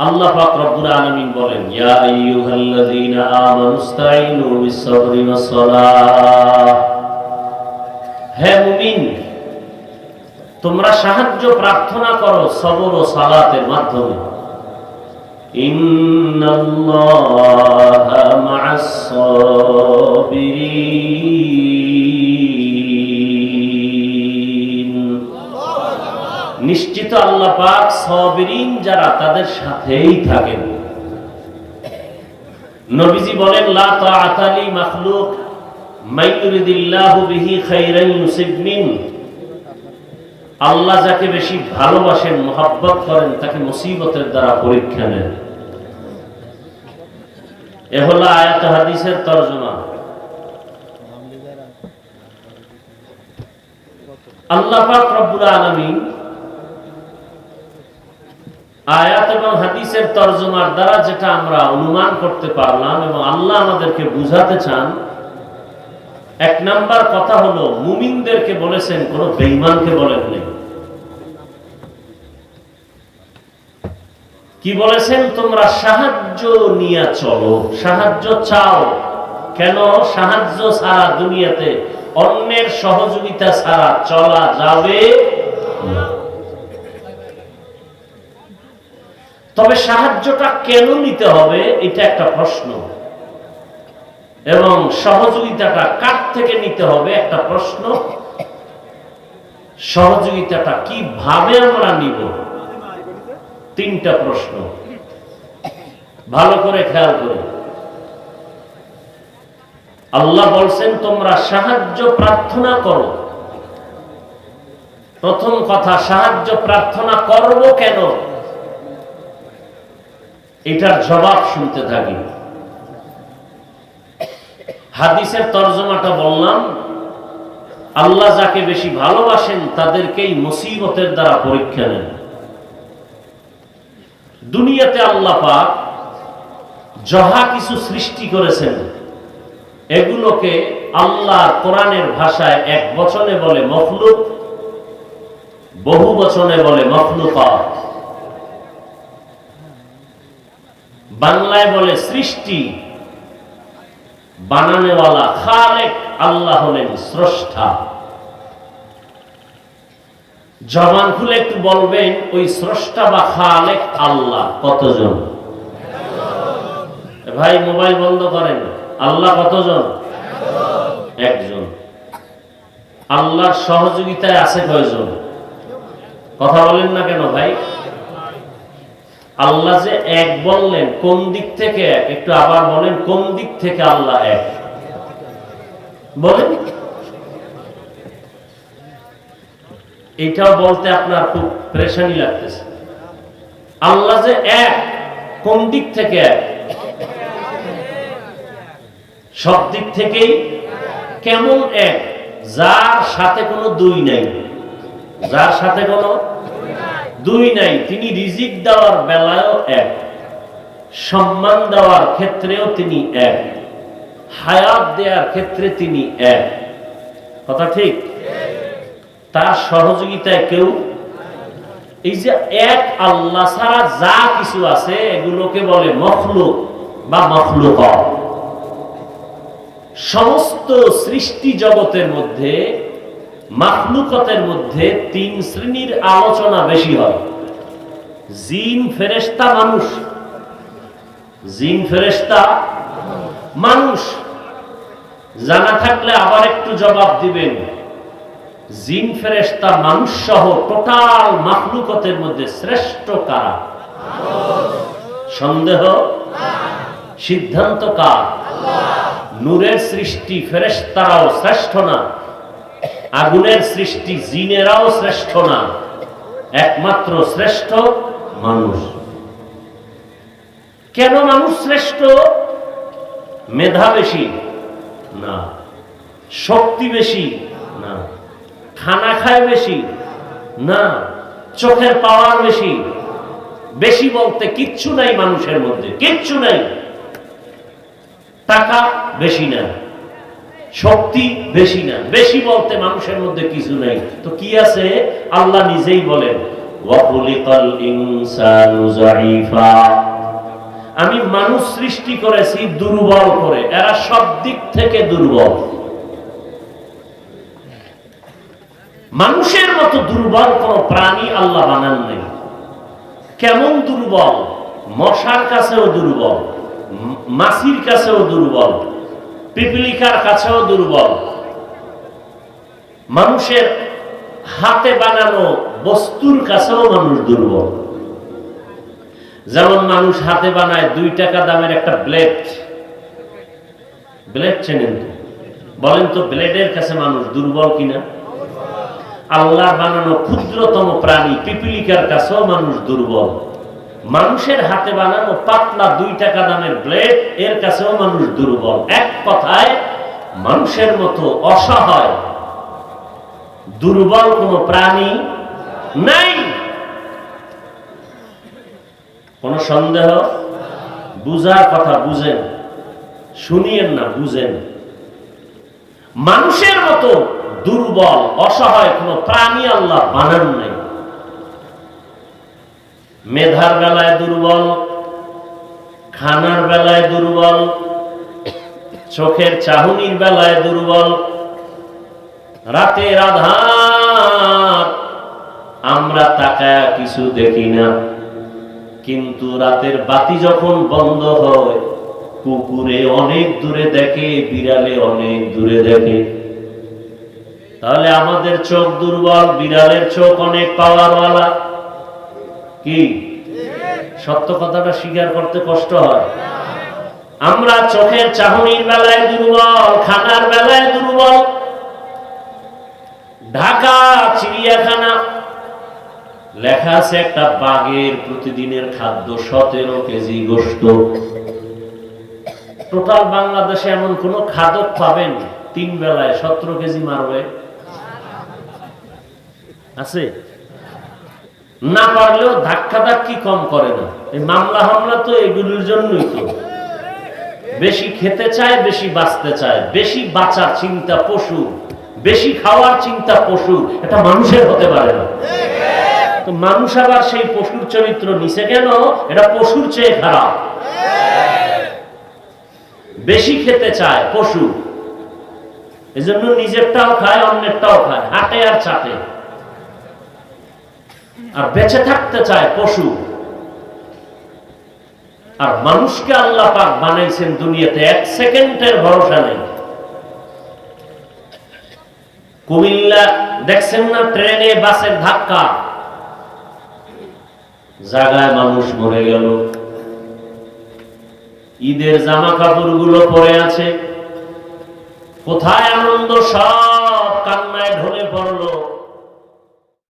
আল্লাহ পাক রব্বুল আলামিন বলেন, ইয়া আইয়ুহাল্লাযীনা আমানুস্তাঈনু বিস-সাবরি ওয়াস-সালাহ। হে মুমিন, তোমরা সাহায্য প্রার্থনা করো সবর ও সালাতের মাধ্যমে। ইন্নাল্লাহা মা'আস-সাবিরিন। নিশ্চিত আল্লাহ পাক সাবিরিন যারা তাদের সাথেই থাকেন। নবীজি বলেন, লা তাআতা লি মাখলুক মাইয়ুরিদিল্লাহু বিহি খাইরান ইউসিব মিন। আল্লাহ যাকে বেশি ভালোবাসেন, মহব্বত করেন, তাকে মুসিবতের দ্বারা পরীক্ষা নেন। এ হলো আয়াত হাদিসের তরজমা। আল্লাহ পাক রব্বুল আলামিন আয়াত এবং হাদিসের তরজমার দ্বারা যেটা আমরা অনুমান করতে পারলাম এবং আল্লাহ আমাদেরকে বুঝাতে চান, এক নাম্বার কথা হলো মুমিনদেরকে বলেছেন, কোন বেঈমানকে বলেন নাই। কি বলেছেন? তোমরা সাহায্য নিয়ে চলো, সাহায্য চাও। কেন? সাহায্য ছাড়া দুনিয়াতে অন্যের সহযোগিতা ছাড়া চলা যাবে না। তবে সাহায্যটা কেন নিতে হবে এটা একটা প্রশ্ন, এবং সহযোগিতাটা কার থেকে নিতে হবে একটা প্রশ্ন। সহযোগিতাটা কিভাবে আমরা নিব, তিনটা প্রশ্ন। ভালো করে খেয়াল করো। আল্লাহ বলছেন তোমরা সাহায্য প্রার্থনা করো। প্রথম কথা, সাহায্য প্রার্থনা করব কেন, এটার জবাব শুনতে থাকি। হাদিসের তরজমাটা বললাম, আল্লাহ যাকে বেশি ভালোবাসেন তাদেরকেই মুসিবতের দ্বারা পরীক্ষা নেন। দুনিয়াতে আল্লাহ পাক যাহা কিছু সৃষ্টি করেছেন এগুলোকে আল্লাহ কোরআনের ভাষায় এক বচনে বলে মখলুক, বহু বচনে বলে মখলুকাত। বাংলায় বলে সৃষ্টি, বানানেওয়ালা খালেক আল্লাহ হলেন স্রষ্টা। জবান খুলে একটু বলবেন, ওই স্রষ্টা বা খালেক আল্লাহ কতজন? ভাই মোবাইল বন্ধ করেন। আল্লাহ কতজন? একজন। আল্লাহর সহযোগিতায় আছে কয়জন? কথা বলেন না কেন ভাই? আল্লাহ যে এক বললেন, কোন দিক থেকে এক? একটু আবার বলেন, কোন দিক থেকে আল্লাহ এক বলেন? এটাও বলতে আপনার খুব পেরেশানি লাগতেছে। আল্লাহ যে এক, কোন দিক থেকে এক? সব দিক থেকেই। কেমন এক? যার সাথে কোনো দুই নাই, যার সাথে কোনো দুই নাই। তিনি রিজিক দেওয়ার বেলায়ও এক, সম্মান দেওয়ার ক্ষেত্রেও তিনি এক, হায়াত দেওয়ার ক্ষেত্রে তিনি এক। কথা ঠিক? তার সহযোগিতায় কেউ। এই যে এক আল্লাহ ছাড়া যা কিছু আছে এগুলোকে বলে মখলুক বা মখলুকাত। সমস্ত সৃষ্টি জগতের মধ্যে, মাখলুকাতের মধ্যে তিন শ্রেণীর আলোচনা বেশি হয়: জিন, ফেরেশতা, মানুষ। জিন, ফেরেশতা, মানুষ। জানা থাকলে আবার একটু জবাব দিবেন। জিন, ফেরেশতা, মানুষ সহ টোটাল মাখলুকাতের মধ্যে শ্রেষ্ঠ কারা? সন্দেহ? সিদ্ধান্ত কার? নূরের সৃষ্টি ফেরেশতারাও শ্রেষ্ঠ না, আগুনের সৃষ্টি জিনেরাও শ্রেষ্ঠ না, একমাত্র শ্রেষ্ঠ মানুষ। কেন মানুষ শ্রেষ্ঠ? মেধা বেশি না, শক্তি বেশি না, খানা খায় বেশি না, চোখের পাওয়ার বেশি। বেশি বলতে কিচ্ছু নাই মানুষের মধ্যে, কিচ্ছু নাই। টাকা বেশি না, শক্তি বেশি না। বেশি বলতে মানুষের মধ্যে কিছু নাই। তো কি আছে? আল্লাহ নিজেই বলেন, ওয়া খুলিকাল ইনসানু যায়ীফা, আমি মানুষ সৃষ্টি করেছি দুর্বল করে, এরা সব দিক থেকে দুর্বল। মানুষের মতো দুর্বল কোন প্রাণী আল্লাহ বানান নেই। কেমন দুর্বল? মশার কাছেও দুর্বল, মাছির কাছেও দুর্বল, পিপলিকার কাছেও দুর্বল। মানুষের হাতে বানানো বস্তুর কাছেও মানুষ দুর্বল। যেমন মানুষ হাতে বানায় 2 টাকা দামের একটা ব্লেড, ব্লেড চেনেন তো? বলেন তো ব্লেডের কাছে মানুষ দুর্বল কিনা? আল্লাহ বানানো ক্ষুদ্রতম প্রাণী পিপলিকার কাছেও মানুষ দুর্বল। মানুষের হাতে বানানো পাতলা 2 টাকা দামের ব্লেড, এর কাছেও মানুষ দুর্বল। এক কথায় মানুষের মতো অসহায় দুর্বল কোন প্রাণী নাই। কোন সন্দেহ? বুঝার কথা বুঝেন, শুনিয়েন না, বুঝেন। মানুষের মতো দুর্বল অসহায় কোন প্রাণী আল্লাহ বানান নাই। মেধার বেলায় দুর্বল, খানার বেলায় দুর্বল, চোখের চাহনির বেলায় দুর্বল। রাতের আঁধার আমরা তাকায়া কিছু দেখি না, কিন্তু রাতের বাতি যখন বন্ধ হয়, কুকুরে অনেক দূরে দেখে, বিড়ালে অনেক দূরে দেখে। তাহলে আমাদের চোখ দুর্বল, বিড়ালের চোখ অনেক পাওয়ারওয়ালা। কি সত্য কথাটা স্বীকার করতে কষ্ট হয়? আমরা চোখের চাহনির বেলায় দুর্বল, খানার বেলায় দুর্বল। ঢাকা চিড়িয়াখানা লেখা আছে একটা বাঘের প্রতিদিনের খাদ্য 17 কেজি গোশত। টোটাল বাংলাদেশে এমন কোন খাদক পাবেন 3 বেলায় 17 কেজি মারবে? আছে? না পারলেও ধাক্কা ধাক্কি কম করে না। এই মামলা হামলা তো এগুলোর জন্যই তো। বেশি খেতে চায়, বেশি বাঁচতে চায়, বেশি বাঁচার চিন্তা পশু, বেশি খাওয়ার চিন্তা পশু। এটা মানুষের হতে পারে না। তো মানুষ আবার সেই পশুর চরিত্র নিছে কেন? এটা পশুর চেয়ে খারাপ। বেশি খেতে চায় পশু, এজন্য নিজেরটাও খায়, অন্যেরটাও খায়, হাঁটে আর চাটে। আর বেঁচে থাকতে চায় পশু। আর মানুষকে আল্লাহ পাক বানাইছেন দুনিয়াতে 1 সেকেন্ডের ভরসা নেই। কুমিল্লা দেখছেন না, ট্রেনে বাসের ধাক্কা, জায়গায় মানুষ মরে গেল। ঈদের জামা কাপড় গুলো পরে আছে, কোথায় আনন্দ? সব